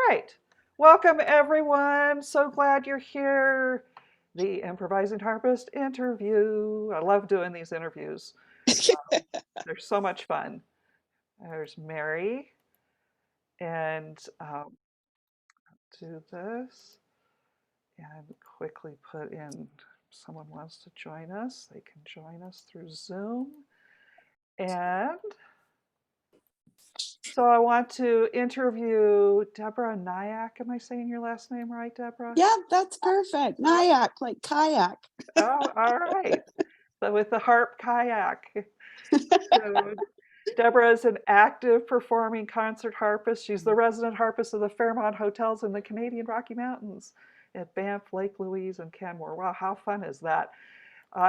right. Welcome, everyone. So glad you're here. The Improvising Harpist interview. I love doing these interviews. They're so much fun. There's Mary, and do this and quickly put in someone wants to join us. They can join us through Zoom. And so I want to interview Deborah Nyack. Am I saying your last name right, Deborah? Yeah, that's perfect. Nyack, like kayak. Oh, all right. So with the harp kayak. So Deborah is an active performing concert harpist. She's the resident harpist of the Fairmont Hotels in the Canadian Rocky Mountains at Banff, Lake Louise, and Canmore. Wow, how fun is that?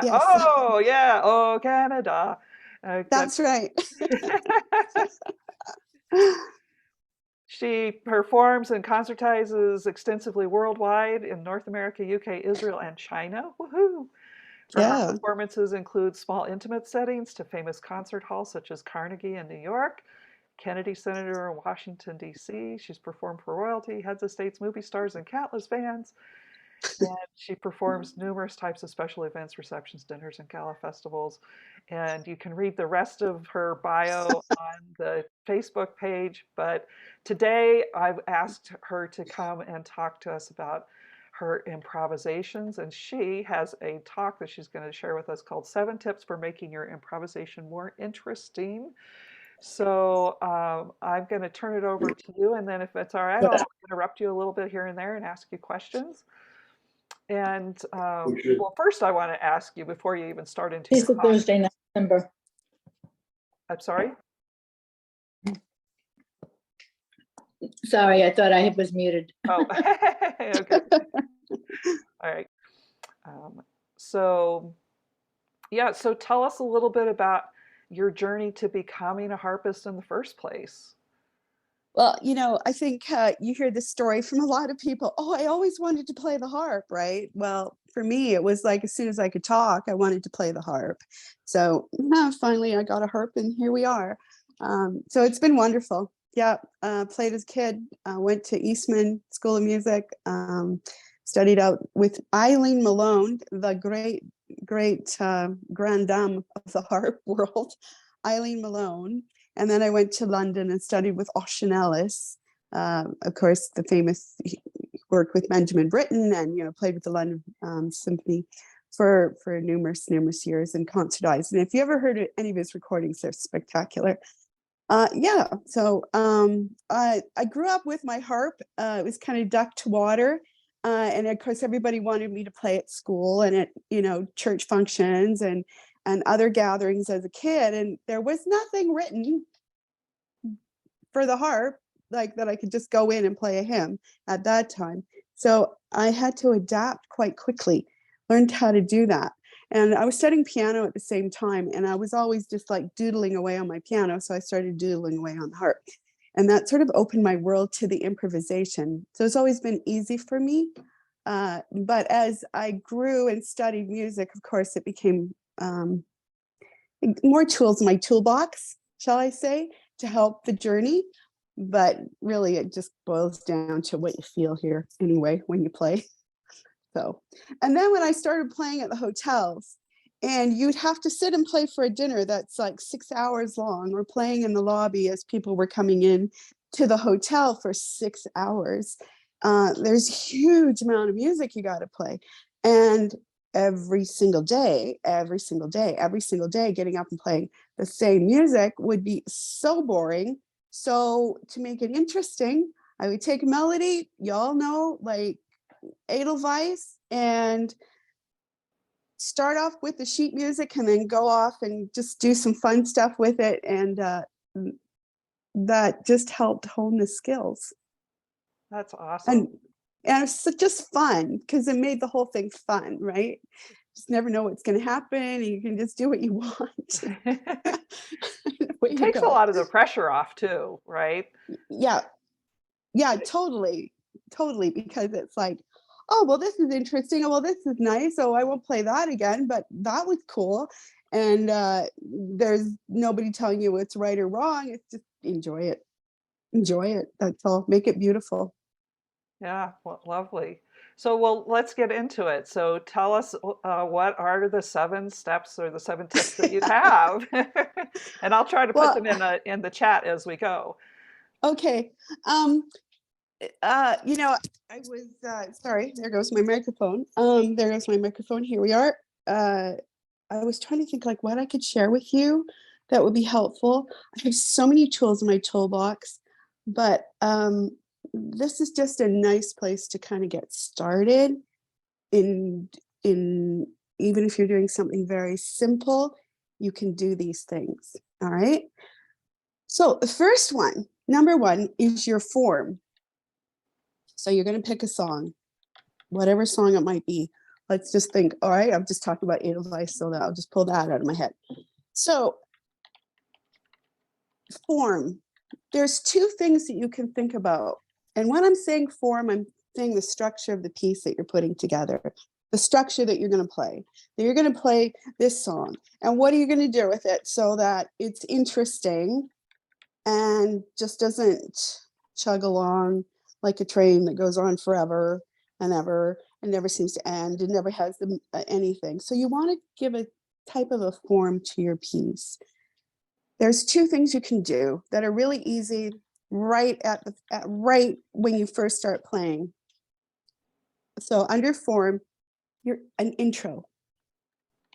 Yes, Oh, yeah. Oh, Canada. But that's right. she performs and concertizes extensively worldwide in North America, UK, Israel, and China. Woohoo! Her harp Yeah. performances include small intimate settings to famous concert halls such as Carnegie in New York, Kennedy Center in Washington, D.C. She's performed for royalty, heads of states, movie stars, and countless bands. And she performs numerous types of special events, receptions, dinners, and gala festivals. And you can read the rest of her bio on the Facebook page. But today I've asked her to come and talk to us about her improvisations. And she has a talk that she's going to share with us called 7 Tips for Making Your Improvisation More Interesting. So I'm going to turn it over to you. And then if it's all right, I'll interrupt you a little bit here and there and ask you questions. And well, first I want to ask you before you even start into your It's a talk. Thursday, November. I'm sorry. Sorry, I thought I was muted. Oh, okay. All right. So, yeah. So tell us a little bit about your journey to becoming a harpist in the first place. Well, I think you hear this story from a lot of people. Oh, I always wanted to play the harp, right? Well, for me, it was like as soon as I could talk, I wanted to play the harp. So finally, I got a harp, and here we are. So it's been wonderful. Yeah, played as a kid. Went to Eastman School of Music. Studied out with Eileen Malone, the great grand dame of the harp world, Eileen Malone. And then I went to London and studied with Ossian Ellis. Of course, the famous work with Benjamin Britten, and played with the London Symphony for numerous years and concertized. And if you ever heard any of his recordings, they're spectacular. Yeah, so I grew up with my harp. It was kind of duck to water. And of course, everybody wanted me to play at school and at church functions and other gatherings as a kid. And there was nothing written for the harp like that I could just go in and play a hymn at that time. So I had to adapt quite quickly, learned how to do that. And I was studying piano at the same time, and I was always just like doodling away on my piano. So I started doodling away on the harp. And that sort of opened my world to the improvisation. So it's always been easy for me. But as I grew and studied music, of course, it became more tools in my toolbox, shall I say, to help the journey. But really, it just boils down to what you feel here anyway when you play. So, and then when I started playing at the hotels, and you'd have to sit and play for a dinner that's like 6 hours long, or playing in the lobby as people were coming in to the hotel for 6 hours. There's a huge amount of music you got to play. And every single day, getting up and playing the same music would be so boring. So to make it interesting, I would take a melody, y'all know, like Edelweiss, and start off with the sheet music and then go off and just do some fun stuff with it. And that just helped hone the skills. That's awesome. And it's just fun because it made the whole thing fun, right? Just never know what's going to happen, and you can just do what you want. It takes a lot of the pressure off too, right? Yeah, totally, because it's like, oh, well, this is interesting. Oh, well, this is nice. Oh, I won't play that again, but that was cool. And there's nobody telling you what's right or wrong. It's just enjoy it. That's all. Make it beautiful. Yeah, well, lovely. So, well, let's get into it. So, tell us what are the 7 steps or the 7 tips that you have, and I'll try to put Well, them in the chat as we go. okay. You know, I was sorry, there goes my microphone. There goes my microphone. Here we are. Uh, I was trying to think like what I could share with you that would be helpful. I have so many tools in my toolbox, but this is just a nice place to kind of get started in in even if you're doing something very simple, you can do these things. All right. So the first one, number one, is your form. So you're going to pick a song, whatever song it might be. Let's just think, all right, I'm just talking about Edelweiss, so that I'll just pull that out of my head. So form, there's two things that you can think about. And when I'm saying form, I'm saying the structure of the piece that you're putting together, the structure that you're going to play. That you're going to play this song. And what are you going to do with it so that it's interesting and just doesn't chug along like a train that goes on forever and ever and never seems to end and never has anything. So you want to give a type of a form to your piece. There's two things you can do that are really easy right right when you first start playing. So under form, you're an intro.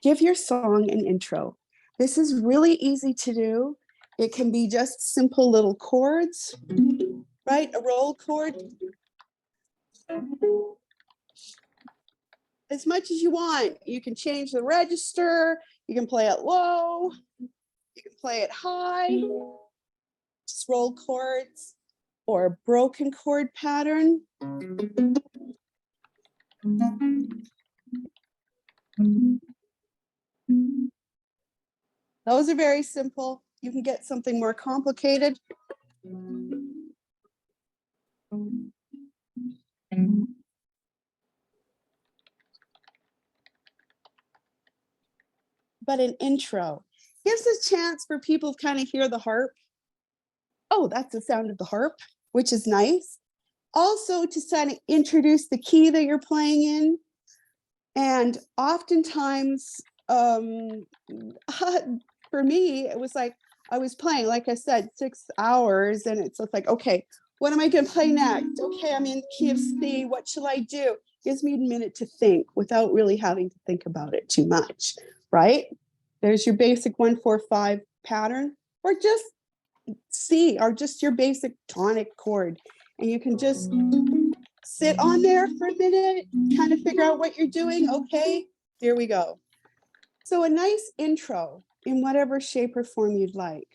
Give your song an intro. This is really easy to do. It can be just simple little chords, right? A roll chord. As much as you want. You can change the register. You can play it low. You can play it high. Just roll chords or a broken chord pattern. Those are very simple. You can get something more complicated. But an intro gives a chance for people to kind of hear the harp. Oh, that's the sound of the harp, which is nice. Also to kind of introduce the key that you're playing in. And oftentimes, for me, it was like, I was playing, like I said, 6 hours, and it's like, okay, what am I going to play next? Okay, I'm in key of C. What shall I do? Gives me a minute to think without really having to think about it too much, right? There's your basic 1-4-5 pattern, or just C, or just your basic tonic chord. And you can just sit on there for a minute, kind of figure out what you're doing. Okay, here we go. So a nice intro in whatever shape or form you'd like.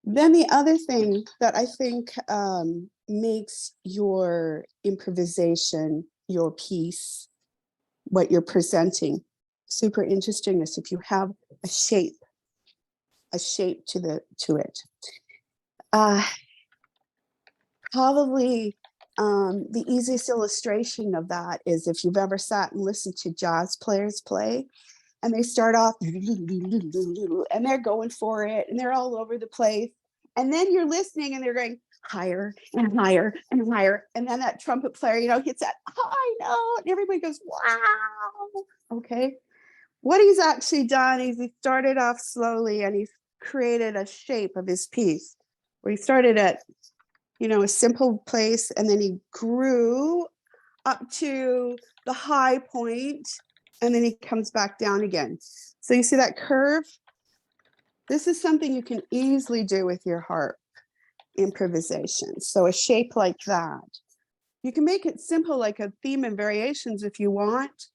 Then the other thing that I think makes your improvisation, your piece, what you're presenting, super interesting is if you have a shape to it. Probably the easiest illustration of that is if you've ever sat and listened to jazz players play, and they start off and they're going for it and they're all over the place. And then you're listening and they're going higher and higher and higher. And then that trumpet player, hits that high note and everybody goes, wow. Okay. What he's actually done is he started off slowly and he's created a shape of his piece where he started at, a simple place and then he grew up to the high point and then he comes back down again. So you see that curve? This is something you can easily do with your harp improvisation. So a shape like that. You can make it simple like a theme and variations if you want,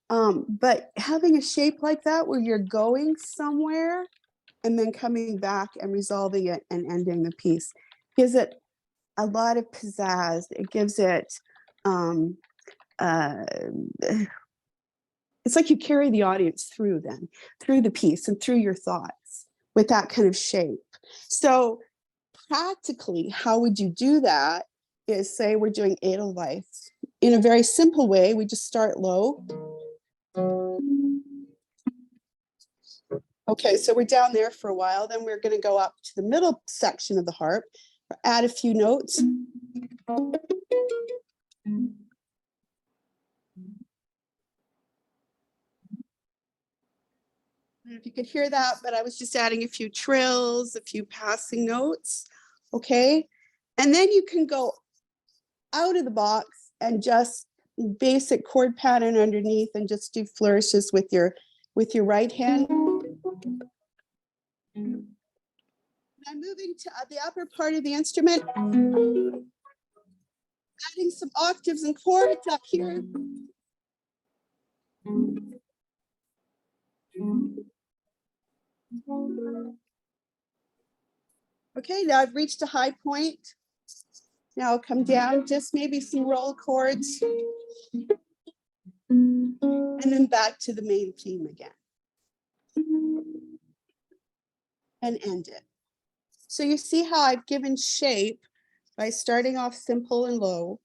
but having a shape like that where you're going somewhere and then coming back and resolving it and ending the piece gives it a lot of pizzazz. It gives it it's like you carry the audience through the piece and through your thoughts with that kind of shape. So practically, how would you do that is, say we're doing Edelweiss. In a very simple way, we just start low. Okay, so we're down there for a while, then we're going to go up to the middle section of the harp, add a few notes. don't know if you could hear that, but I was just adding a few trills, a few passing notes. Okay. And then you can go out of the box and just basic chord pattern underneath and just do flourishes with your right hand. I'm moving to the upper part of the instrument, adding some octaves and chords up here. Okay, now I've reached a high point. Now I'll come down, just maybe some roll chords. And then back to the main theme again. And end it. So you see how I've given shape by starting off simple and low,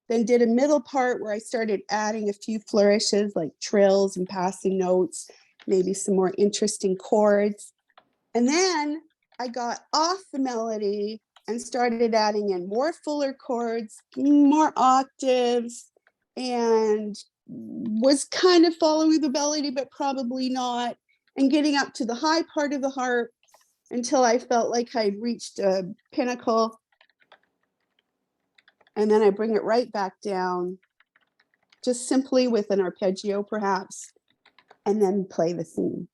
then did a middle part where I started adding a few flourishes like trills and passing notes, maybe some more interesting chords. And then I got off the melody and started adding in more fuller chords, more octaves, and was kind of following the melody, but probably not, and getting up to the high part of the harp until I felt like I'd reached a pinnacle. And then I bring it right back down, just simply with an arpeggio perhaps, and then play the theme.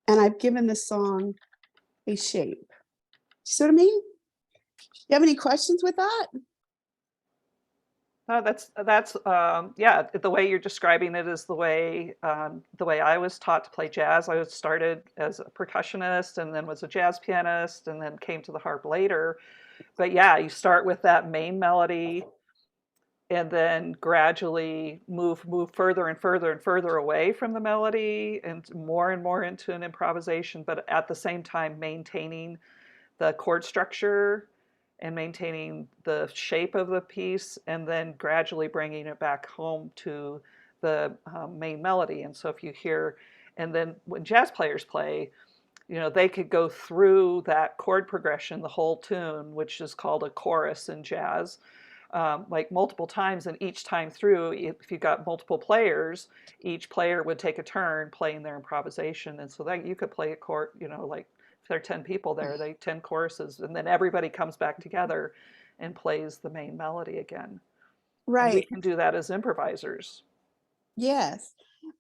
And I've given the song a shape. See what I mean? You have any questions with that? No, that's yeah. The way you're describing it is the way I was taught to play jazz. I was started as a percussionist, and then was a jazz pianist, and then came to the harp later. But yeah, you start with that main melody, and then gradually move further and further and further away from the melody, and more into an improvisation. But at the same time, maintaining the chord structure and maintaining the shape of the piece, and then gradually bringing it back home to the main melody. And so if you hear, and then when jazz players play, you know, they could go through that chord progression, the whole tune, which is called a chorus in jazz, like multiple times, and each time through, if you got multiple players, each player would take a turn playing their improvisation. And so that you could play a chord, you know, like if there are 10 people there, they 10 choruses, and then everybody comes back together and plays the main melody again. And we Right. can do that as improvisers. Yes.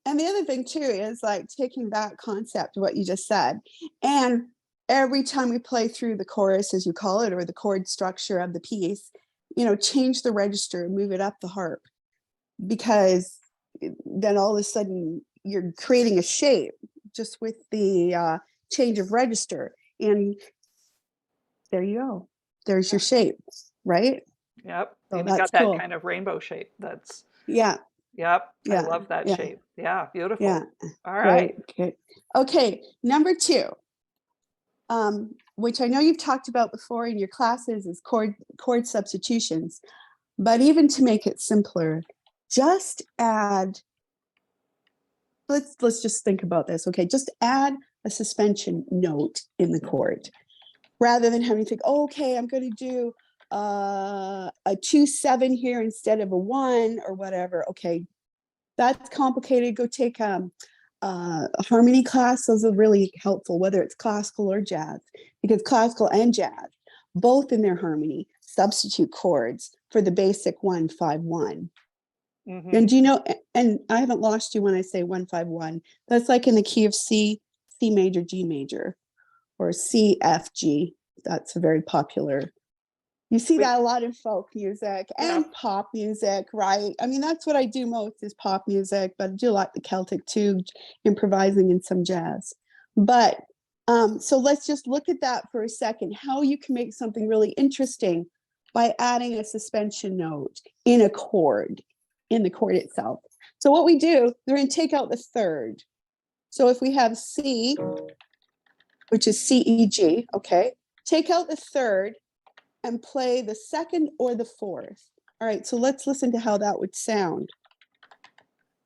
And the other thing too is like taking that concept, what you just said, and every time we play through the chorus, as you call it, or the chord structure of the piece, you know, change the register, move it up the harp, because then all of a sudden you're creating a shape just with the change of register. And there you go. There's your shape, right? Yep. So And you that's got that cool. kind of rainbow shape. That's, Yeah. yep. I Yeah. love that Yeah. shape. Yeah. Beautiful. Yeah. All right. Great. Okay. Number 2. Which I know you've talked about before in your classes, is chord substitutions. But even to make it simpler, just add, let's just think about this. Okay, just add a suspension note in the chord, rather than having to think, oh, okay, I'm going to do a 2/7 here instead of a 1 or whatever. Okay, that's complicated. Go take a harmony class. Those are really helpful, whether it's classical or jazz, because classical and jazz, both in their harmony, substitute chords for the basic 1-5-1. Mm-hmm. And do you know, and I haven't lost you when I say 1-5-1, that's like in the key of C, C major, G major, or C, F, G. That's a very popular. You see that a lot in folk music and Yeah. pop music, right? I mean, that's what I do most is pop music, but I do like the Celtic too, improvising and some jazz. But so let's just look at that for a second, how you can make something really interesting by adding a suspension note in a chord, in the chord itself. So what we do, we're going to take out the third. So if we have C, which is C, E, G, okay, take out the third and play the second or the fourth. All right, so let's listen to how that would sound.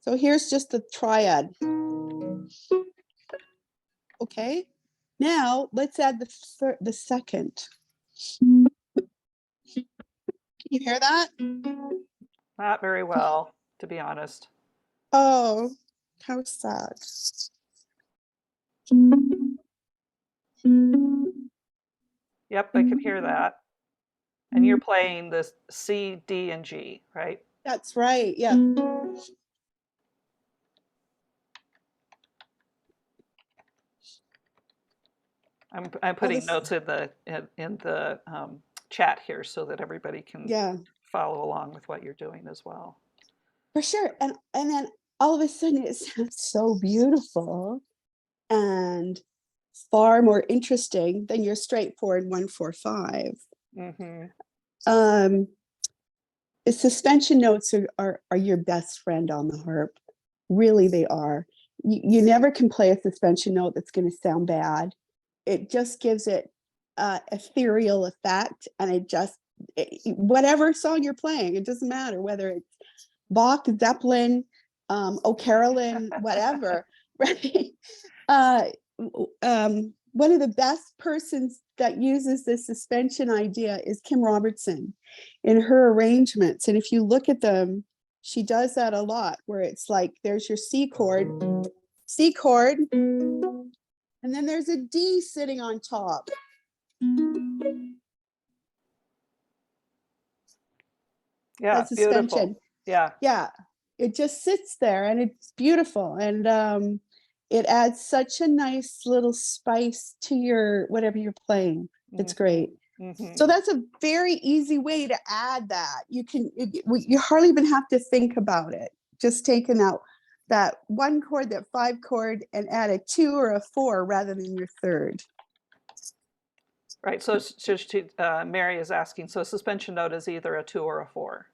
So here's just the triad. Okay, now let's add the second. Can you hear that? Not very well, to be honest. Oh, how sad. Yep, I can hear that. And you're playing the C, D, and G, right? That's right. Yeah. I'm putting this- notes in the chat here so that everybody can Yeah, follow along with what you're doing as well. for sure. And then all of a sudden it sounds so beautiful and far more interesting than your straightforward 1-4-5. Mm-hmm. The suspension notes are your best friend on the harp. Really, they are. You never can play a suspension note that's going to sound bad. It just gives it ethereal effect, and whatever song you're playing, it doesn't matter whether it's Bach, Zeppelin, O Carolyn, whatever, right? One of the best persons that uses this suspension idea is Kim Robertson in her arrangements. And if you look at them, she does that a lot, where it's like there's your C chord, and then there's a D sitting on top. Yeah, That's suspension. beautiful. Yeah. Yeah, it just sits there and it's beautiful. And it adds such a nice little spice to your whatever you're playing. It's great. Mm-hmm. So that's a very easy way to add that. You hardly even have to think about it. Just taking out that one chord, that 5 chord, and add a 2 or a 4 rather than your third. Right. So Mary is asking, so a suspension note is either a 2 or a 4.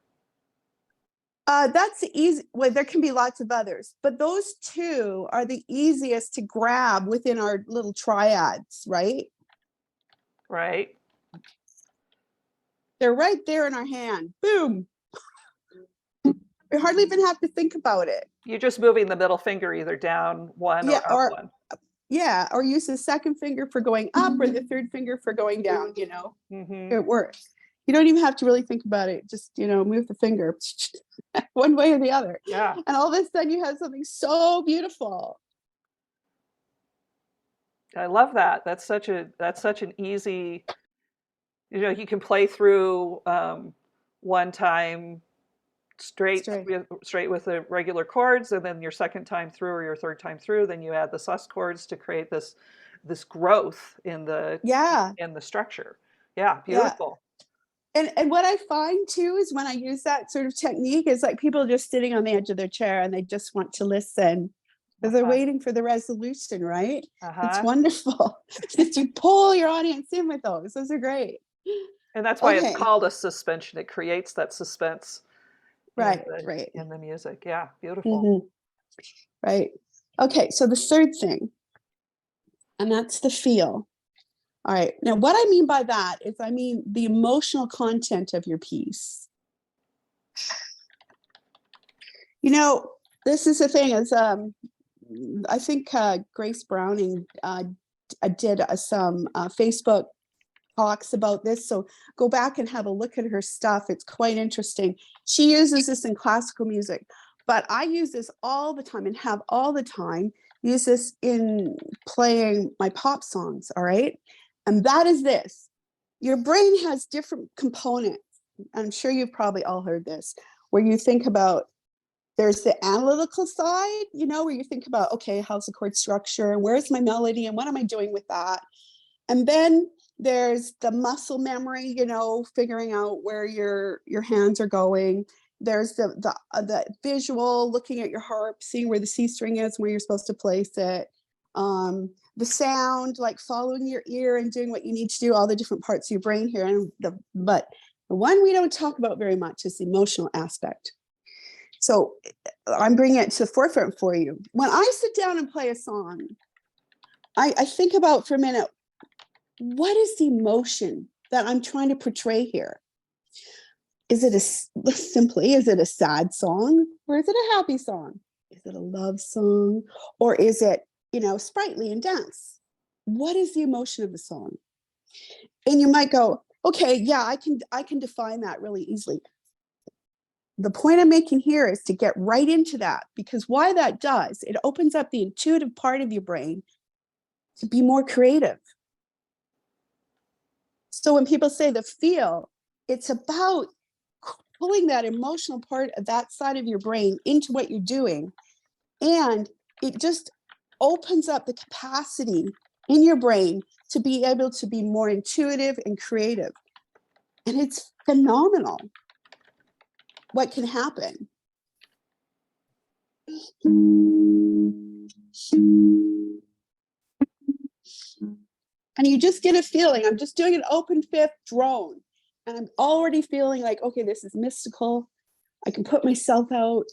That's easy. Well, there can be lots of others, but those 2 are the easiest to grab within our little triads, right? Right. They're right there in our hand. Boom. We hardly even have to think about it. You're just moving the middle finger either down 1 Yeah, or up 1. Yeah, or use the second finger for going up or the third finger for going down, Mm-hmm. It works. You don't even have to really think about it. Just, move the finger one way or the other. Yeah. And all of a sudden you have something so beautiful. I love that. That's such an easy, you can play through one time straight with the regular chords, and then your second time through or your third time through, then you add the sus chords to create this growth in the structure. Yeah, beautiful. And what I find too is when I use that sort of technique is like people just sitting on the edge of their chair and they just want to listen because they're waiting for the resolution, right? It's wonderful. You pull your audience in with those. Those are great. And that's why it's called a suspension. It creates that suspense right in the music. Yeah, beautiful. Mm-hmm. Right. Okay, so the third thing, and that's the feel. All right, now what I mean by that is I mean the emotional content of your piece. This is the thing is I think Grace Browning did some Facebook talks about this, so go back and have a look at her stuff. It's quite interesting. She uses this in classical music, but I use this all the time and have all the time use this in playing my pop songs. All right, and that is this: your brain has different components. I'm sure you've probably all heard this, where you think about, there's the analytical side, where you think about, okay, how's the chord structure and where's my melody and what am I doing with that? And then there's the muscle memory, figuring out where your hands are going. There's the visual, looking at your harp, seeing where the C string is, where you're supposed to place it. The sound, like following your ear and doing what you need to do, all the different parts of your brain here. But the one we don't talk about very much is the emotional aspect. So I'm bringing it to the forefront for you. When I sit down and play a song, I think about for a minute, what is the emotion that I'm trying to portray here? Is it is it a sad song, or is it a happy song? Is it a love song, or is it, sprightly and dance? What is the emotion of the song? And you might go, Okay, yeah, I can define that really easily. The point I'm making here is to get right into that, because why that does, it opens up the intuitive part of your brain to be more creative. So when people say the feel, it's about pulling that emotional part of that side of your brain into what you're doing. And it just opens up the capacity in your brain to be able to be more intuitive and creative. And it's phenomenal what can happen. And you just get a feeling. I'm just doing an open fifth drone, and I'm already feeling like, okay, this is mystical. I can put myself out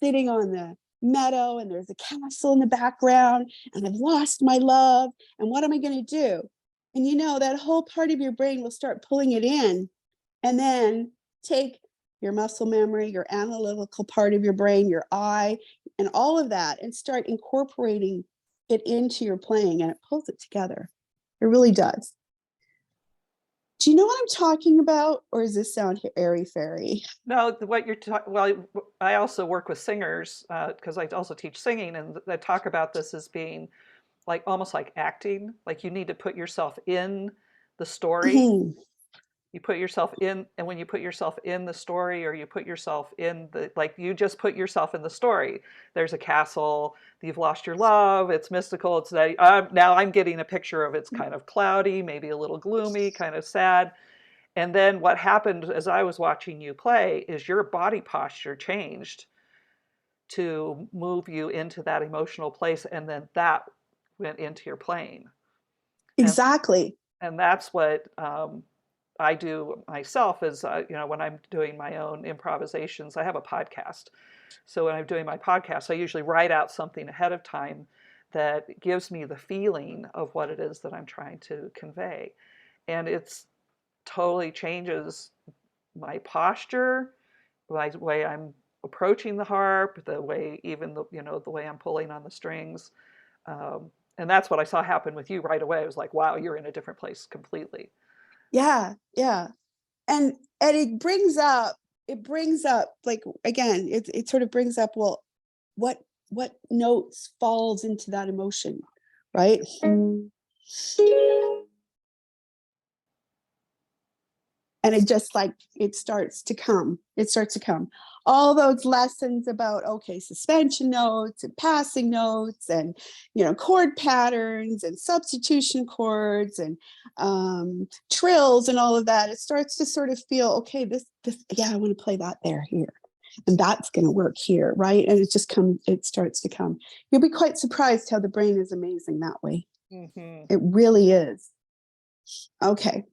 sitting on the meadow, and there's a castle in the background, and I've lost my love. And what am I going to do? And you know, that whole part of your brain will start pulling it in, and then take your muscle memory, your analytical part of your brain, your eye, and all of that, and start incorporating it into your playing, and it pulls it together. It really does. Do you know what I'm talking about, or does this sound airy fairy? No, what you're talking, well, I also work with singers because I also teach singing, and they talk about this as being like almost like acting. Like you need to put yourself in the story. Mhm. You put yourself in, and when you put yourself in the story, or you put yourself in the, like you just put yourself in the story. There's a castle, you've lost your love, it's mystical, it's that, now I'm getting a picture of it's kind of cloudy, maybe a little gloomy, kind of sad. And then what happened as I was watching you play is your body posture changed to move you into that emotional place, and then that went into your playing. And Exactly. and that's what I do myself is, when I'm doing my own improvisations, I have a podcast. So when I'm doing my podcast, I usually write out something ahead of time that gives me the feeling of what it is that I'm trying to convey. And it's totally changes my posture, my way I'm approaching the harp, the way even the way I'm pulling on the strings. And that's what I saw happen with you right away. I was like, wow, you're in a different place completely. Yeah, yeah. And it brings up like, again, it sort of brings up, well, what notes falls into that emotion, right? And it just like it starts to come all those lessons about, okay, suspension notes and passing notes, and chord patterns and substitution chords and trills and all of that. It starts to sort of feel, okay, this yeah, I want to play that there, here, and that's going to work here, right? And it starts to come. You'll be quite surprised how the brain is amazing that way. Mm-hmm. It really is. Okay.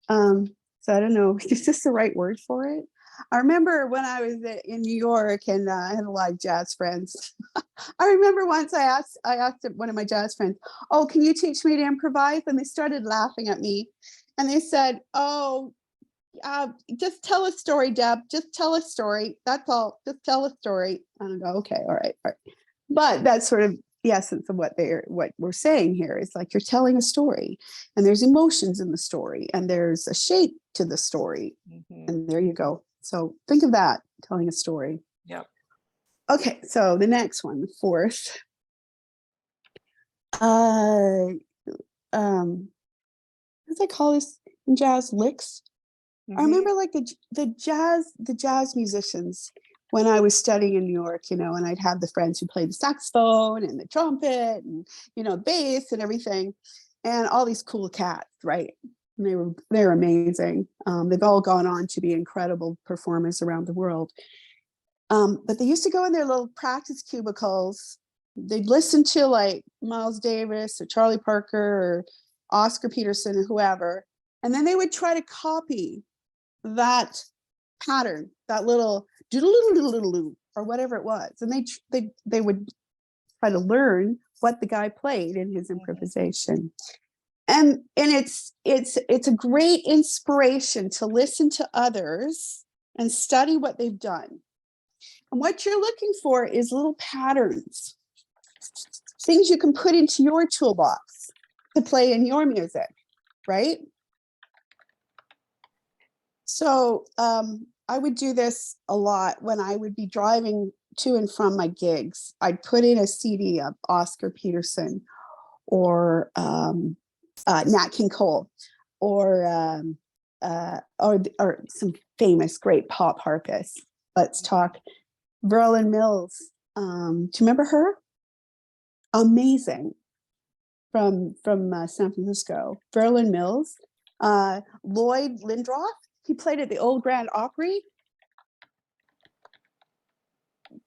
So I don't know, is this the right word for it? I remember when I was in New York, and I had a lot of jazz friends. I remember once I asked one of my jazz friends, "Oh, can you teach me to improvise?" And they started laughing at me, and they said, "Oh, just tell a story, Deb. Just tell a story. That's all. Just tell a story." And I go, "Okay, all right." But that's sort of the essence of what we're saying here is like, you're telling a story, and there's emotions in the story, and there's a shape to the story, Mm-hmm. and there you go. So think of that, telling a story. Yep. Okay, so the next one, the fourth. What do they call this in jazz? Licks. Mm-hmm. I remember like the jazz musicians when I was studying in New York, and I'd have the friends who played the saxophone and the trumpet and bass and everything, and all these cool cats, right? And they're amazing. They've all gone on to be incredible performers around the world. But they used to go in their little practice cubicles. They'd listen to like Miles Davis or Charlie Parker or Oscar Peterson or whoever, and then they would try to copy that pattern, that little doodle or whatever it was, and they would try to learn what the guy played in his improvisation. And it's a great inspiration to listen to others and study what they've done. And what you're looking for is little patterns, things you can put into your toolbox to play in your music, right? So I would do this a lot when I would be driving to and from my gigs. I'd put in a CD of Oscar Peterson or Nat King Cole or some famous great pop harpists. Let's talk Verlin Mills. Do you remember her? Amazing, from San Francisco. Verlin Mills. Lloyd Lindroth. He played at the Old Grand Opry.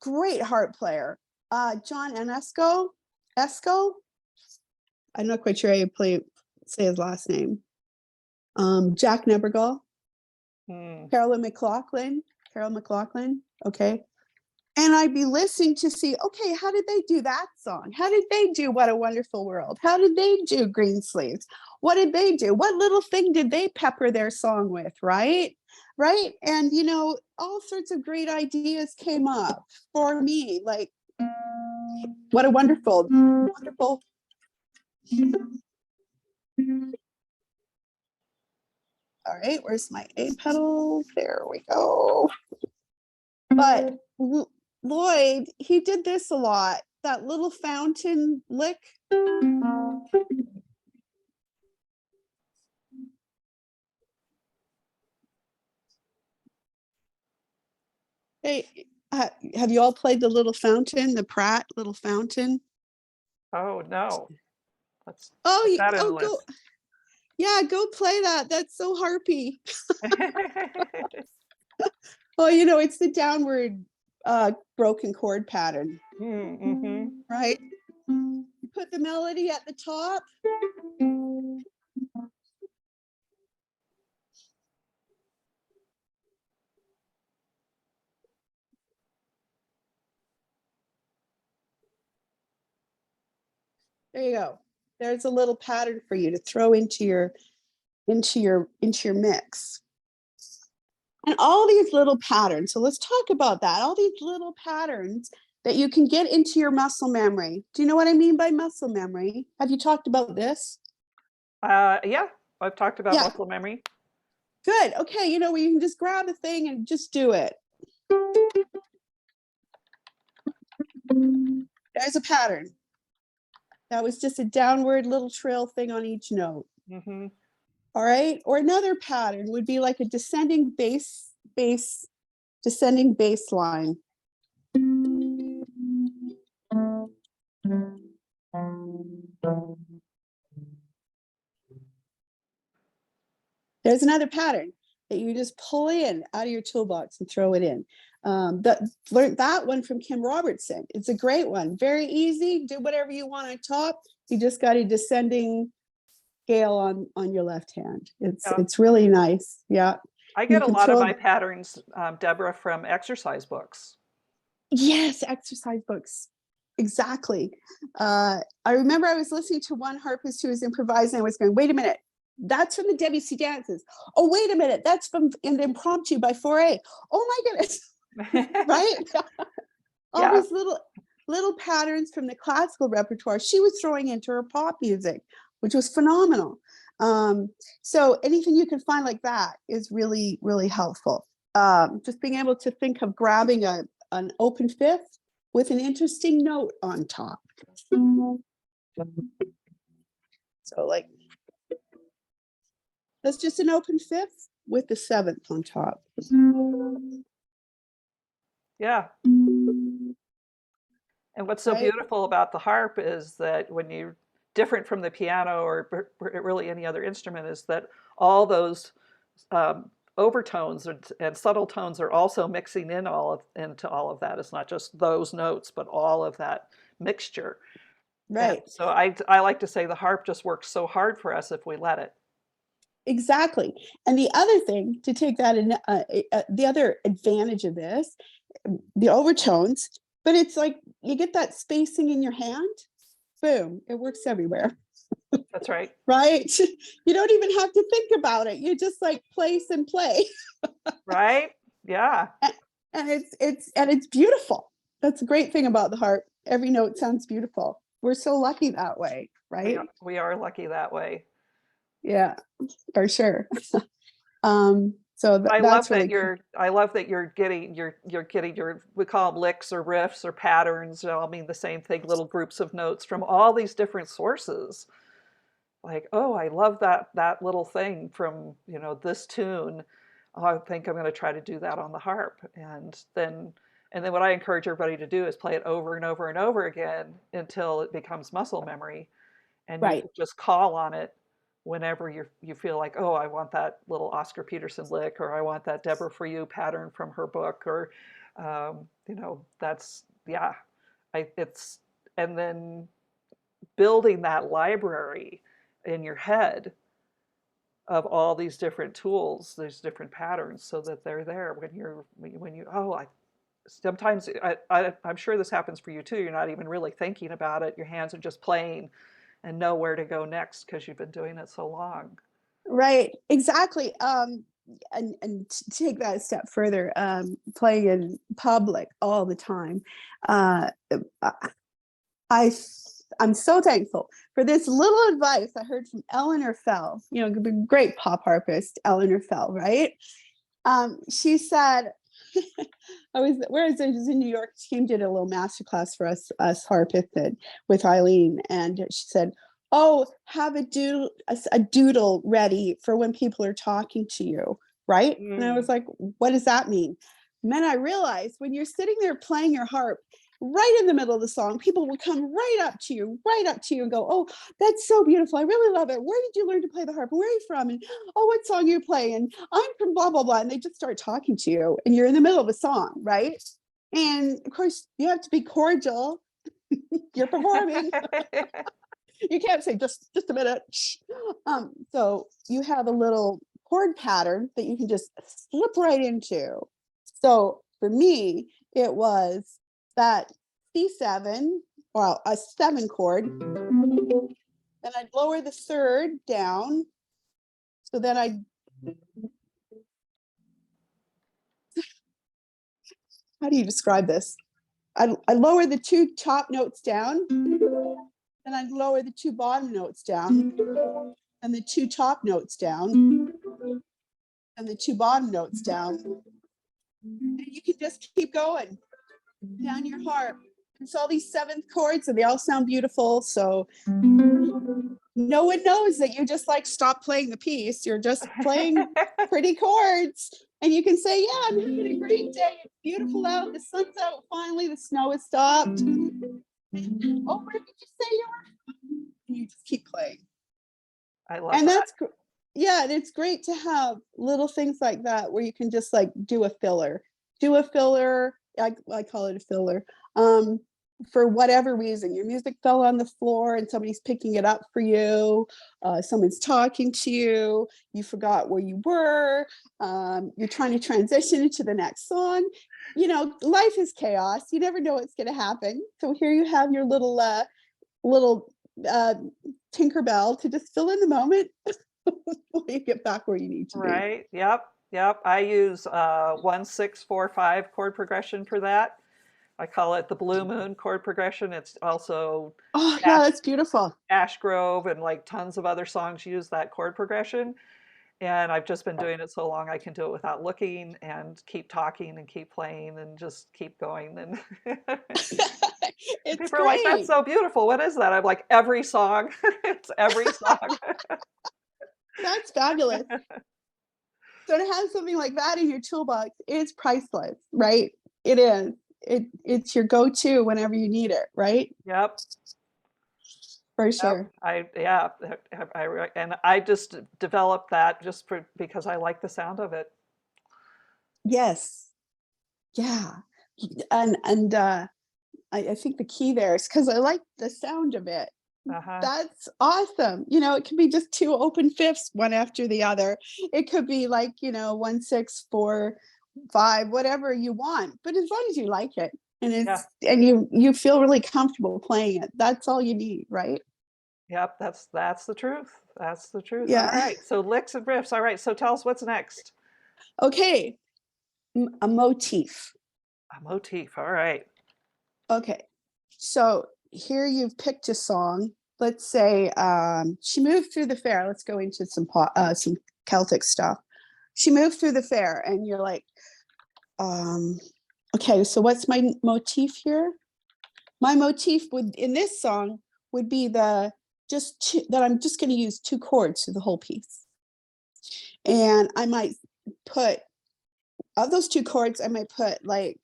Great harp player. John Enesco. I'm not quite sure how you say his last name. Jack Nebergall. Carol McLaughlin. Okay. And I'd be listening to see, okay, how did they do that song? How did they do What a Wonderful World? How did they do Green Sleeves? What did they do? What little thing did they pepper their song with, right? Right. And, you know, all sorts of great ideas came up for me, like, what a wonderful. All right, where's my A pedal? There we go. But Lloyd, he did this a lot. That little fountain lick. Hey, have you all played the little fountain, the Pratt little fountain? Oh, no. Let's Oh, put that in the go. list. Yeah, go play that. That's so harpy. Oh, you know, it's the downward broken chord pattern, Mm-hmm. right? You put the melody at the top. There you go. There's a little pattern for you to throw into your mix. And all these little patterns. So let's talk about that. All these little patterns that you can get into your muscle memory. Do you know what I mean by muscle memory? Have you talked about this? Yeah, I've talked about Yeah. muscle memory. Good. Okay, you know, where you can just grab a thing and just do it. There's a pattern. That was just a downward little trill thing on each note. Mm-hmm. All right. Or another pattern would be like a descending bass line. There's another pattern that you just pull in out of your toolbox and throw it in. Learned that one from Kim Robertson. It's a great one. Very easy. Do whatever you want on top. You just got a descending scale on your left hand. It's really nice. Yeah. I get You a can lot of throw. my patterns, Deborah, from exercise books. Yes, exercise books. Exactly. I remember I was listening to one harpist who was improvising. I was going, wait a minute, that's from the Debussy dances. Oh, wait a minute, that's from an impromptu by 4A. Oh my goodness. Right? All Yeah. these little patterns from the classical repertoire she was throwing into her pop music, which was phenomenal. So anything you can find like that is really, really helpful. Just being able to think of grabbing an open fifth with an interesting note on top. So like, that's just an open fifth with the seventh on top. Yeah. And what's so Right? beautiful about the harp is that when you're different from the piano or really any other instrument is that all those overtones and subtle tones are also mixing in into all of that. It's not just those notes, but all of that mixture. Right. And so I like to say the harp just works so hard for us if we let it. Exactly. And the other thing to take that in, the other advantage of this, the overtones, but it's like you get that spacing in your hand, boom, it works everywhere. That's right. Right? You don't even have to think about it. You just like place and play. Right? Yeah. And it's beautiful. That's a great thing about the harp. Every note sounds beautiful. We're so lucky that way, right? We are lucky that way. Yeah, for sure. Um, So I love that's that really cool. you're getting your we call them licks or riffs or patterns. They all mean the same thing. Little groups of notes from all these different sources. Like, oh, I love that little thing from this tune. Oh, I think I'm going to try to do that on the harp, and then what I encourage everybody to do is play it over and over and over again until it becomes muscle memory, and you Right. can just call on it whenever you feel like, oh, I want that little Oscar Peterson lick, or I want that Deborah for You pattern from her book, or that's yeah, it's and then building that library in your head of all these different tools, these different patterns, so that they're there when you sometimes I'm sure this happens for you too. You're not even really thinking about it. Your hands are just playing and know where to go next because you've been doing it so long. Right, exactly. And to take that a step further, playing in public all the time, uh, I I'm so thankful for this little advice I heard from Eleanor Fell, the great pop harpist Eleanor Fell, right? She said, I was in New York. She came did a little master class for us harpists with Eileen, and she said, "Oh, have a doodle ready for when people are talking to you, right?" And I Mm. was like, "What does that mean?" And then I realized when you're sitting there playing your harp, right in the middle of the song, people will come right up to you, and go, "Oh, that's so beautiful. I really love it. Where did you learn to play the harp? Where are you from? And oh, what song you play? And I'm from blah, blah, blah." And they just start talking to you and you're in the middle of a song, right? And of course, you have to be cordial. You're performing. You can't say just a minute. So you have a little chord pattern that you can just slip right into. So for me, it was that C7, well, a 7 chord. Then I'd lower the third down. So then how do you describe this? I lower the 2 top notes down, then I'd lower the 2 bottom notes down, and the 2 top notes down, and the 2 bottom notes down. And you can just keep going down your harp. It's all these 7th chords, and they all sound beautiful. So no one knows that you just like stop playing the piece. You're just playing pretty chords. And you can say, "Yeah, I'm having a great day. It's beautiful out. The sun's out finally. The snow has stopped. Oh, where did you say you were?" And you just keep playing. I love And that. yeah, and it's great to have little things like that where you can just like do a filler. Do a filler. I call it a filler. For whatever reason, your music fell on the floor and somebody's picking it up for you. Someone's talking to you. You forgot where you were. You're trying to transition into the next song. Life is chaos. You never know what's going to happen. So here you have your little uh, Tinkerbell to just fill in the moment before you get back where you need to be. Right. Yep. Yep. I use 1-6-4-5 chord progression for that. I call it the Blue Moon chord progression. It's also Oh, yeah, Ash that's beautiful. Ash Grove and like tons of other songs use that chord progression. And I've just been doing it so long I can do it without looking and keep talking and keep playing and just keep going. And It's people are like, "That's great. so beautiful. What is that?" I'm like, "Every song." It's every song. That's fabulous. So to have something like that in your toolbox is priceless, right? It is. It's your go-to whenever you need it, right? Yep. For Yep. sure. And I just developed that because I like the sound of it. Yes. Yeah. And I think the key there is because I like the sound of it. Uh-huh. That's awesome. It can be just 2 open fifths, one after the other. It could be like, 1-6-4-5, whatever you want. But as long as you like it Yeah. and you feel really comfortable playing it, that's all you need, right? Yep. That's the truth. That's the truth. All Yeah. right. So licks and riffs. All right. So tell us what's next. Okay. A motif. A motif. All right. Okay. So here you've picked a song. Let's say she moved through the fair. Let's go into some Celtic stuff. she moved through the fair, and you're like, okay, so what's my motif here? My motif would, in this song, would be that I'm just going to use 2 chords through the whole piece. And I might put, of those 2 chords, I might put like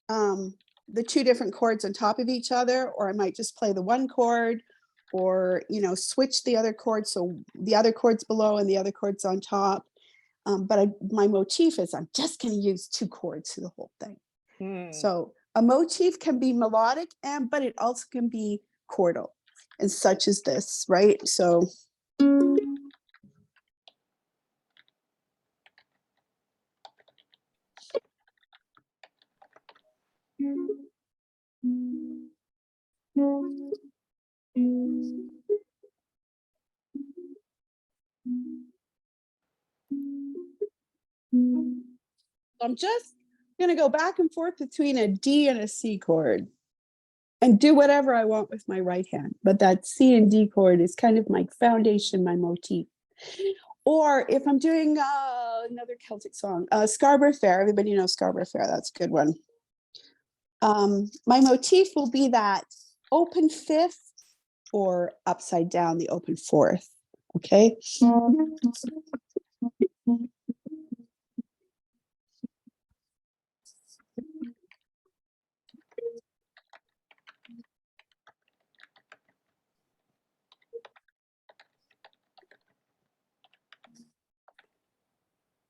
the 2 different chords on top of each other, or I might just play the 1 chord, or, you know, switch the other chords. So the other chords below and the other chords on top. But my motif is I'm just going to use 2 chords through the whole thing. So a motif can be melodic, but it also can be chordal, and such as this, right? So I'm just going to go back and forth between a D and a C chord and do whatever I want with my right hand. But that C and D chord is kind of my foundation, my motif. Or if I'm doing another Celtic song, Scarborough Fair, everybody knows Scarborough Fair, that's a good one. My motif will be that open 5th or upside down, the open 4th, okay?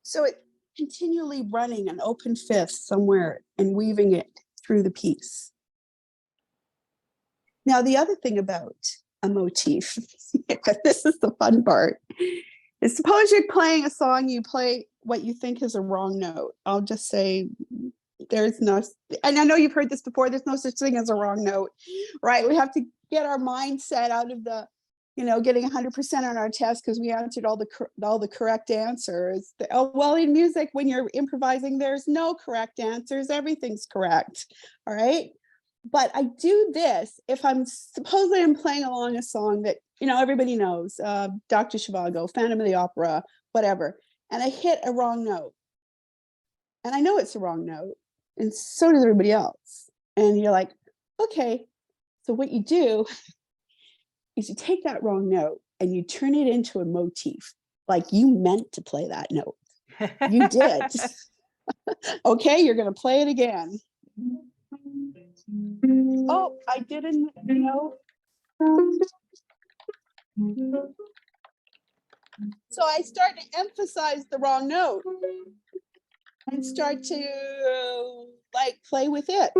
So it continually running an open 5th somewhere and weaving it through the piece. Now, the other thing about a motif, this is the fun part, is suppose you're playing a song, you play what you think is a wrong note. I'll just say there's no, and I know you've heard this before, there's no such thing as a wrong note, right? We have to get our mindset out of the, you know, getting 100% on our test because we answered all the correct answers. Oh, well, in music, when you're improvising, there's no correct answers. Everything's correct. All right. But I do this if supposedly I'm playing along a song that, you know, everybody knows, Dr. Zhivago, Phantom of the Opera, whatever, and I hit a wrong note. And I know it's a wrong note, and so does everybody else. And you're like, okay, so what you do is you take that wrong note and you turn it into a motif, like you meant to play that note. You did. Okay, you're going to play it again. Oh, I didn't, you know. So I start to emphasize the wrong note and start to like play with it.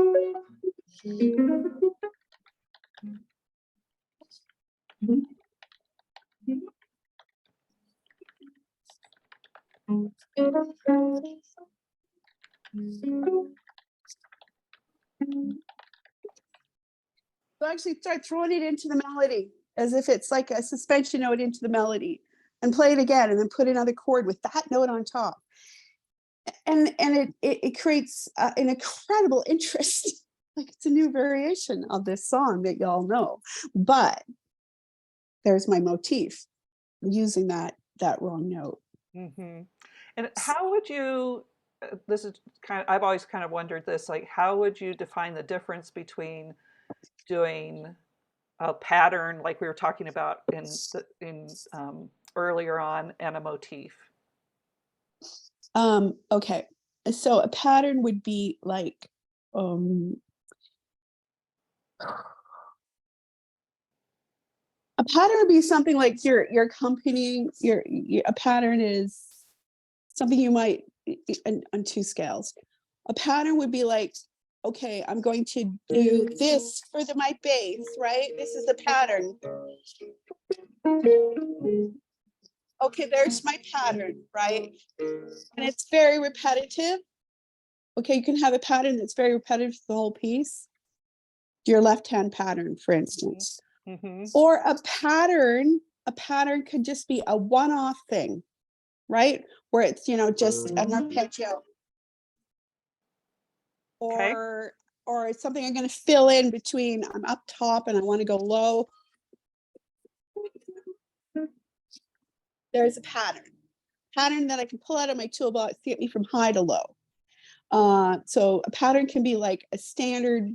So actually start throwing it into the melody as if it's like a suspension note into the melody, and play it again, and then put another chord with that note on top. And it creates an incredible interest. Like it's a new variation of this song that y'all know, but there's my motif, using that wrong note. Mm-hmm. And how would you, this is kind of, I've always kind of wondered this, like, how would you define the difference between doing a pattern, like we were talking about in earlier on, and a motif? Okay, so a pattern would be like, a pattern would be something like you're accompanying a pattern is something you might on 2 scales. A pattern would be like, okay, I'm going to do this for my bass, right? This is the pattern. Okay, there's my pattern, right? And it's very repetitive. Okay, you can have a pattern that's very repetitive for the whole piece. Your left hand pattern, for instance. Mm-hmm. Or a pattern could just be a one-off thing, right? Where it's, you know, just an arpeggio. Okay. Or it's something I'm going to fill in between. I'm up top and I want to go low. There's a pattern. pattern that I can pull out of my toolbox to get me from high to low. So a pattern can be like a standard,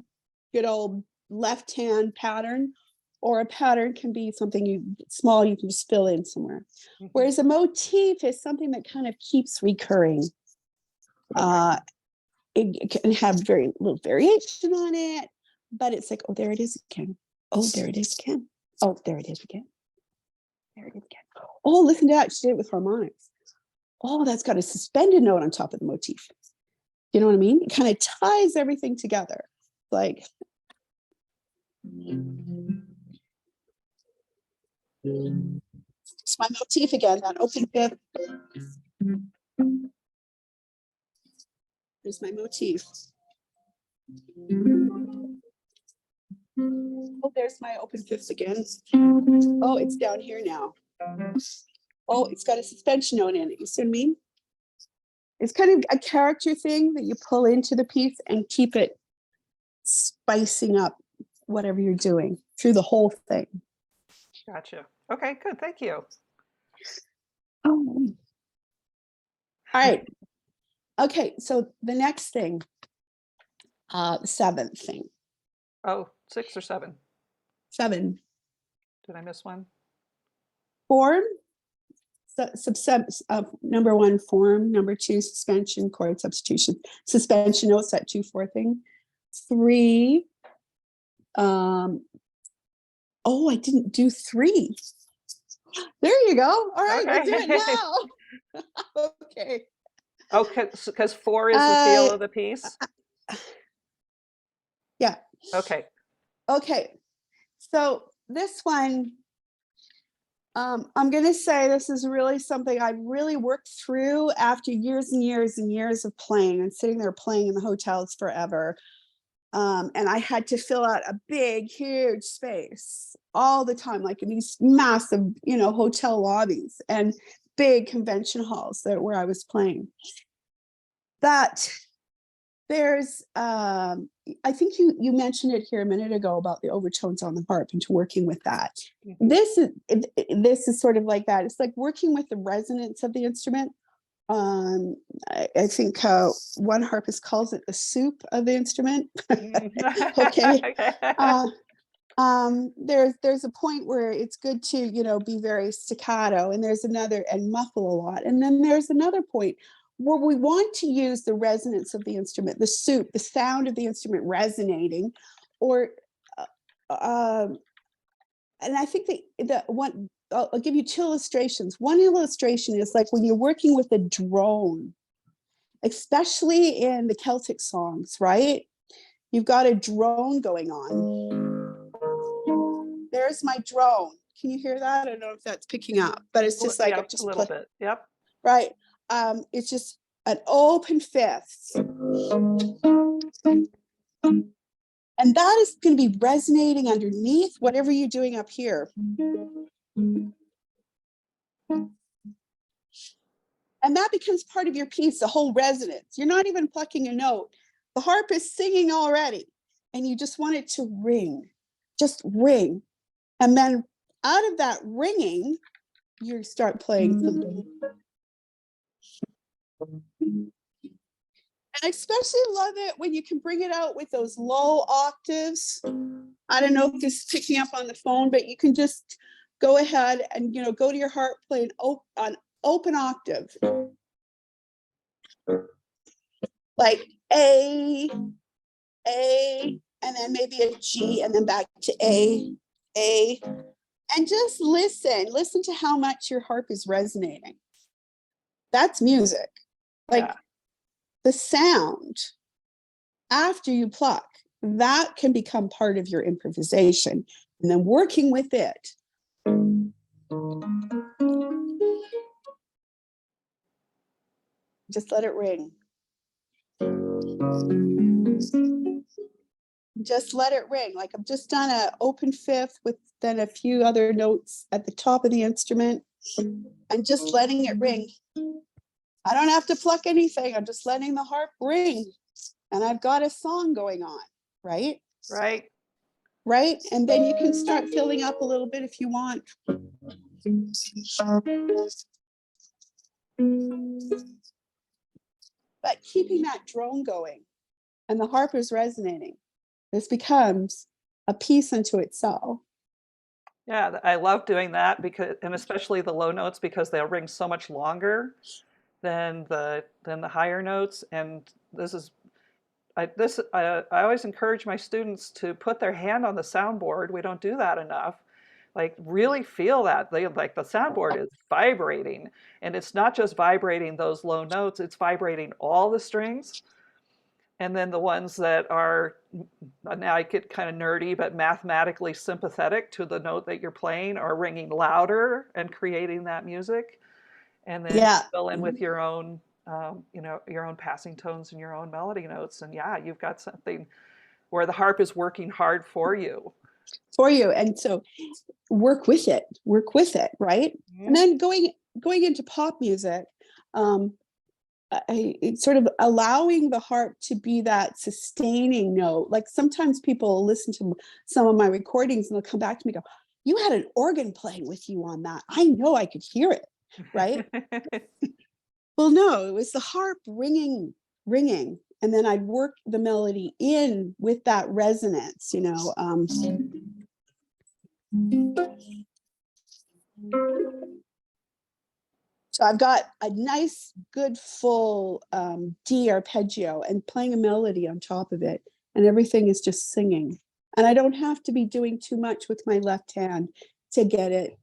good old left hand pattern, or a pattern can be something small you can just fill in somewhere. Whereas a motif is something that kind of keeps recurring. Okay. It can have very little variation on it, but it's like, oh, there it is again. Oh, there it is again. Oh, there it is again. There it is again. Oh, listen to that. She did it with harmonics. Oh, that's got a suspended note on top of the motif. You know what I mean? It kind of ties everything together. Like, it's my motif again, that open fifth. There's my motif. Oh, there's my open fifth again. Oh, it's down here now. Oh, it's got a suspension note in it. You see what I mean? It's kind of a character thing that you pull into the piece and keep it spicing up whatever you're doing through the whole thing. Gotcha. Okay, good. Thank you. Oh. All right. Okay, so the next thing, the seventh thing. Oh, 6 or 7? 7. Did I miss one? Form. Number 1, form. Number 2, suspension, chord substitution. Suspension notes, that 2/4 thing. 3. Oh, I didn't do 3. There you go. All right, we'll do it now. Okay. Oh, because 4 is the feel of the piece? Yeah. Okay. Okay. So this one, I'm going to say this is really something I really worked through after years and years and years of playing and sitting there playing in the hotels forever. And I had to fill out a big, huge space all the time, like in these massive, hotel lobbies and big convention halls where I was playing. That there's, I think you mentioned it here a minute ago about the overtones on the harp and to working with that. Mhm. This is sort of like that. It's like working with the resonance of the instrument. I think one harpist calls it the soup of the instrument. Okay. There's a point where it's good to be very staccato, and there's another, and muffle a lot, and then there's another point where we want to use the resonance of the instrument, the soup, the sound of the instrument resonating, or and I think that one, I'll give you 2 illustrations. One illustration is like when you're working with a drone, especially in the Celtic songs, right? You've got a drone going on. There's my drone. Can you hear that? I don't know if that's picking up, but it's just like, Yep, a little bit. Yep. Right. It's just an open fifth. And that is going to be resonating underneath whatever you're doing up here. And that becomes part of your piece, the whole resonance. You're not even plucking a note. The harp is singing already, and you just want it to ring, just ring. And then out of that ringing, you start playing something. And I especially love it when you can bring it out with those low octaves. I don't know if this is picking up on the phone, but you can just go ahead and go to your harp, play an open octave. Like A, and then maybe a G, and then back to A, and just listen to how much your harp is resonating. That's music. Like the sound after you pluck, that can become part of your improvisation, and then working with it. Just let it ring. Just let it ring. Like I've just done an open fifth with then a few other notes at the top of the instrument, and just letting it ring. I don't have to pluck anything. I'm just letting the harp ring, and I've got a song going on, right? Right. Right. And then you can start filling up a little bit if you want. But keeping that drone going and the harp is resonating, this becomes a piece unto itself. Yeah, I love doing that because, and especially the low notes because they'll ring so much longer than the higher notes. And I always encourage my students to put their hand on the soundboard. We don't do that enough. Like really feel that they like the soundboard is vibrating, and it's not just vibrating those low notes; it's vibrating all the strings. And then the ones that are, now I get kind of nerdy, but mathematically sympathetic to the note that you're playing are ringing louder and creating that music. And then Yeah. fill in with your own, your own passing tones and your own melody notes. And yeah, you've got something where the harp is working hard for you. For you. And so work with it, right? Mhm. And then going into pop music, it's sort of allowing the harp to be that sustaining note. Like sometimes people listen to some of my recordings and they'll come back to me and go, you had an organ playing with you on that. I know I could hear it, right? Well, no, it was the harp ringing, and then I'd work the melody in with that resonance, So I've got a nice, good, full D arpeggio and playing a melody on top of it, and everything is just singing. And I don't have to be doing too much with my left hand to get it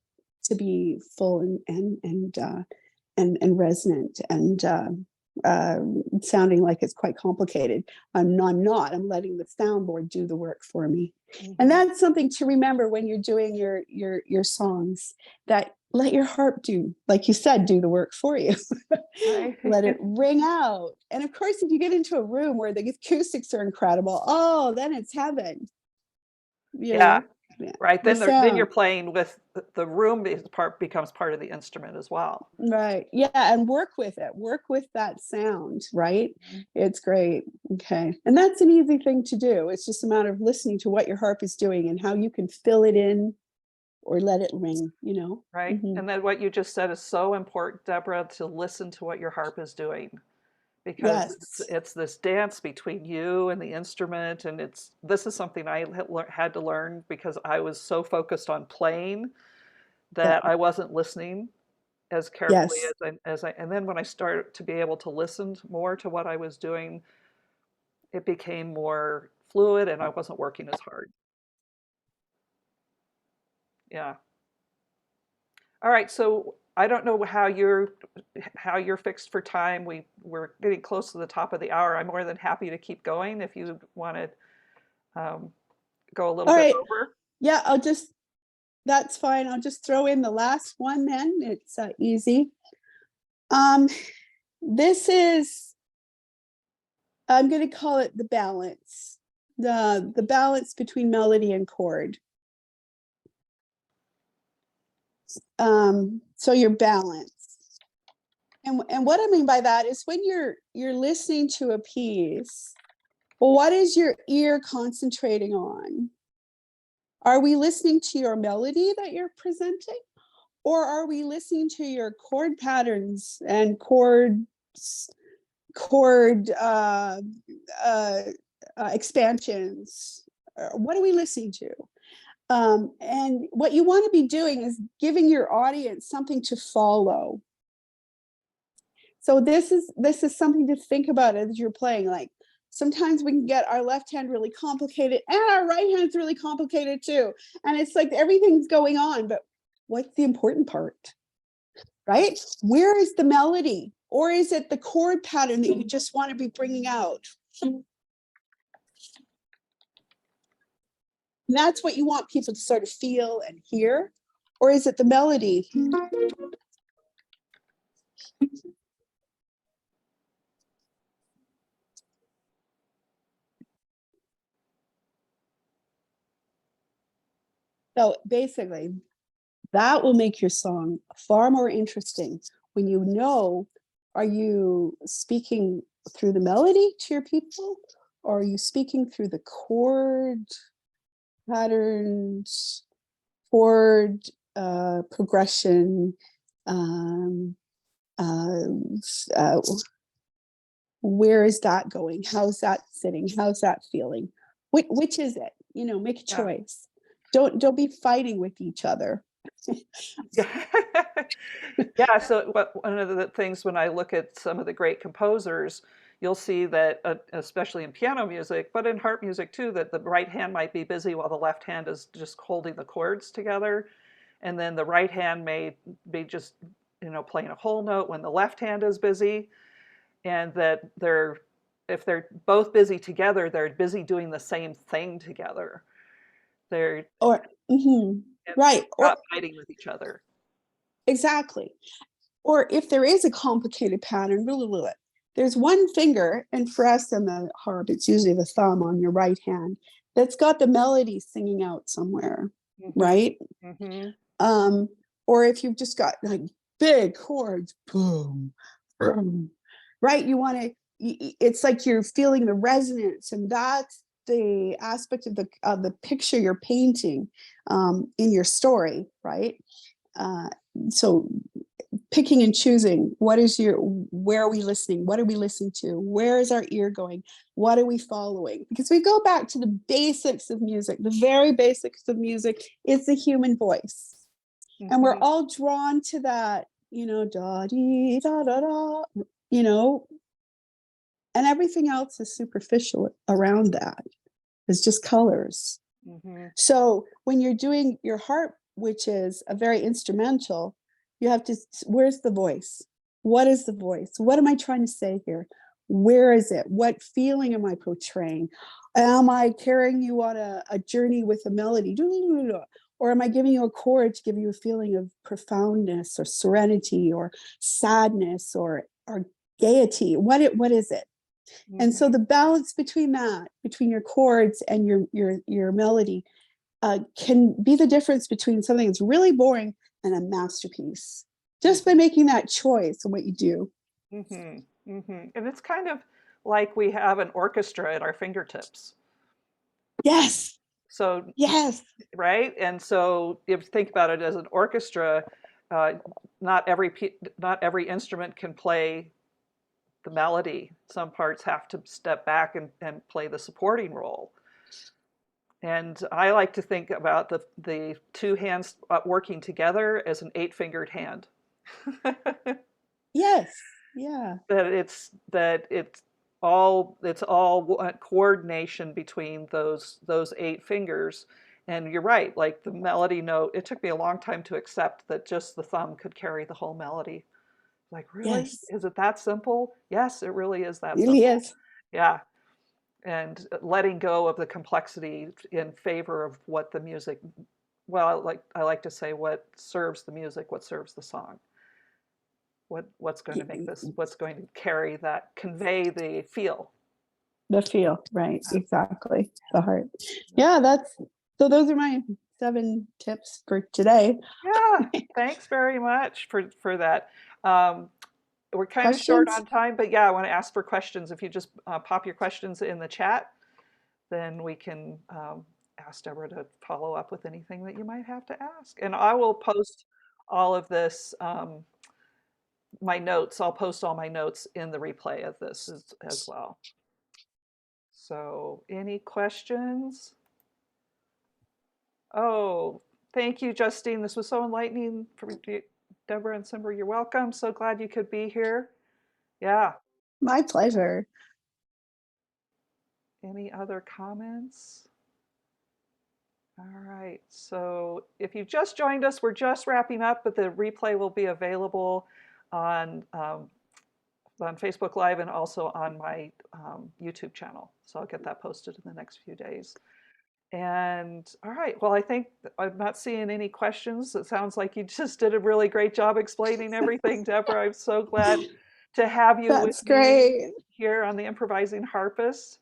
to be full and resonant and sounding like it's quite complicated. I'm not. I'm letting the soundboard do the work for me. Mhm. And that's something to remember when you're doing your songs, that let your harp do, like you said, do the work for you. Right. Let it ring out. And of course, if you get into a room where the acoustics are incredible, oh, then it's heaven. Yeah. Yeah. Right. The Then you're sound. playing with the room becomes part of the instrument as well. Right. Yeah. And work with it. Work with that sound. Right. Mhm. It's great. Okay. And that's an easy thing to do. It's just a matter of listening to what your harp is doing and how you can fill it in or let it ring. Right. And then what you just said is so important, Deborah, to listen to what your harp is doing, because Yes. it's this dance between you and the instrument. And this is something I had to learn because I was so focused on playing Yeah. that I wasn't listening as carefully Yes. and then when I started to be able to listen more to what I was doing, it became more fluid and I wasn't working as hard. Yeah. All right. So I don't know how you're fixed for time. We're getting close to the top of the hour. I'm more than happy to keep going if you want to go a little All bit right. over. Yeah. That's fine. I'll just throw in the last one then. It's easy. Um, this is, I'm going to call it the balance, the balance between melody and chord. So you're balanced. And what I mean by that is when you're listening to a piece, well, what is your ear concentrating on? Are we listening to your melody that you're presenting? Or are we listening to your chord patterns and chord expansions? What are we listening to? And what you want to be doing is giving your audience something to follow. So this is something to think about as you're playing. Like sometimes we can get our left hand really complicated and our right hand's really complicated too. And it's like everything's going on, but what's the important part? Right? Where is the melody? Or is it the chord pattern that you just want to be bringing out? And that's what you want people to sort of feel and hear. Or is it the melody? So basically, that will make your song far more interesting when you know, are you speaking through the melody to your people? Or are you speaking through the chord patterns, chord progression, uh, where is that going? How's that sitting? How's that feeling? Which is it? You know, make a Yeah. choice. Don't be fighting with each other. Yeah. Yeah, so one of the things when I look at some of the great composers, you'll see that, especially in piano music, but in harp music too, that the right hand might be busy while the left hand is just holding the chords together. And then the right hand may be just, playing a whole note when the left hand is busy. And that if they're both busy together, they're busy doing the same thing together. They're Or right, or not fighting with each other. exactly. Or if there is a complicated pattern, blah, blah, blah, there's one finger, and for us in the harp, it's usually the thumb on your right hand, that's got the melody singing out somewhere, right? Or if you've just got like big chords, boom, boom, right? You want to, it's like you're feeling the resonance, and that's the aspect of the picture you're painting in your story, right? So picking and choosing, where are we listening? What are we listening to? Where is our ear going? What are we following? Because we go back to the basics of music. The very basics of music is the human voice. And we're all drawn to that, da dee da da da, and everything else is superficial around that. It's just colors. So when you're doing your harp, which is a very instrumental, you have to, where's the voice? What is the voice? What am I trying to say here? Where is it? What feeling am I portraying? Am I carrying you on a journey with a melody? Or am I giving you a chord to give you a feeling of profoundness or serenity or sadness or gaiety? What is it? And so the balance between your chords and your melody can be the difference between something that's really boring and a masterpiece, just by making that choice in what you do. And it's kind of like we have an orchestra at our fingertips. Yes. So yes, right, and so if you think about it as an orchestra, not every instrument can play the melody. Some parts have to step back and play the supporting role. And I like to think about the two hands working together as an 8-fingered hand. yes, yeah, It's all coordination between those 8 fingers. And you're right, like the melody note, it took me a long time to accept that just the thumb could carry the whole melody. Like, really? yes, Is it that simple? Yes, it really is that it really simple. is. Yeah. And letting go of the complexity in favor of what the music, well, I like to say, what serves the music, what serves the song. What's going to make this, what's going to convey the feel. The feel, right, exactly, the heart. Yeah, so those are my 7 tips for today. Yeah, thanks very much for that. We're kind of short Questions? on time, but yeah, I want to ask for questions. If you just pop your questions in the chat, then we can ask Deborah to follow up with anything that you might have to ask. And I will post all of this, I'll post all my notes in the replay of this as well. So any questions? Oh, thank you, Justine. This was so enlightening for Deborah and Simber. You're welcome. So glad you could be here. Yeah. My pleasure. Any other comments? All right. So if you've just joined us, we're just wrapping up, but the replay will be available on Facebook Live and also on my YouTube channel. So I'll get that posted in the next few days. And all right, well, I think I'm not seeing any questions. It sounds like you just did a really great job explaining everything, Deborah. I'm so glad to have you with That's me great. here on the Improvising Harpist.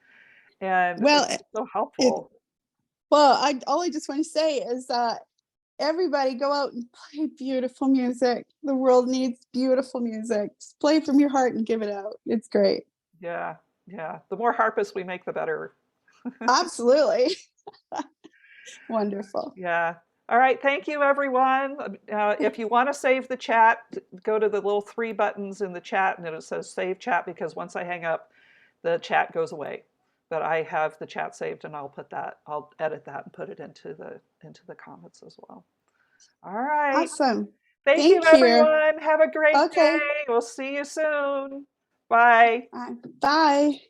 And Well, it's so helpful. all I just want to say is everybody go out and play beautiful music. The world needs beautiful music. Just play from your heart and give it out. It's great. Yeah, yeah. The more harpists we make, the better. Absolutely. Wonderful. Yeah. All right, thank you, everyone. If you want to save the chat, go to the little 3 buttons in the chat, and it says save chat, because once I hang up, the chat goes away. But I have the chat saved, and I'll edit that and put it into the comments as well. All right. Awesome. Thank you, Thank you. everyone. Have a great Okay. day. We'll see you soon. Bye. Bye.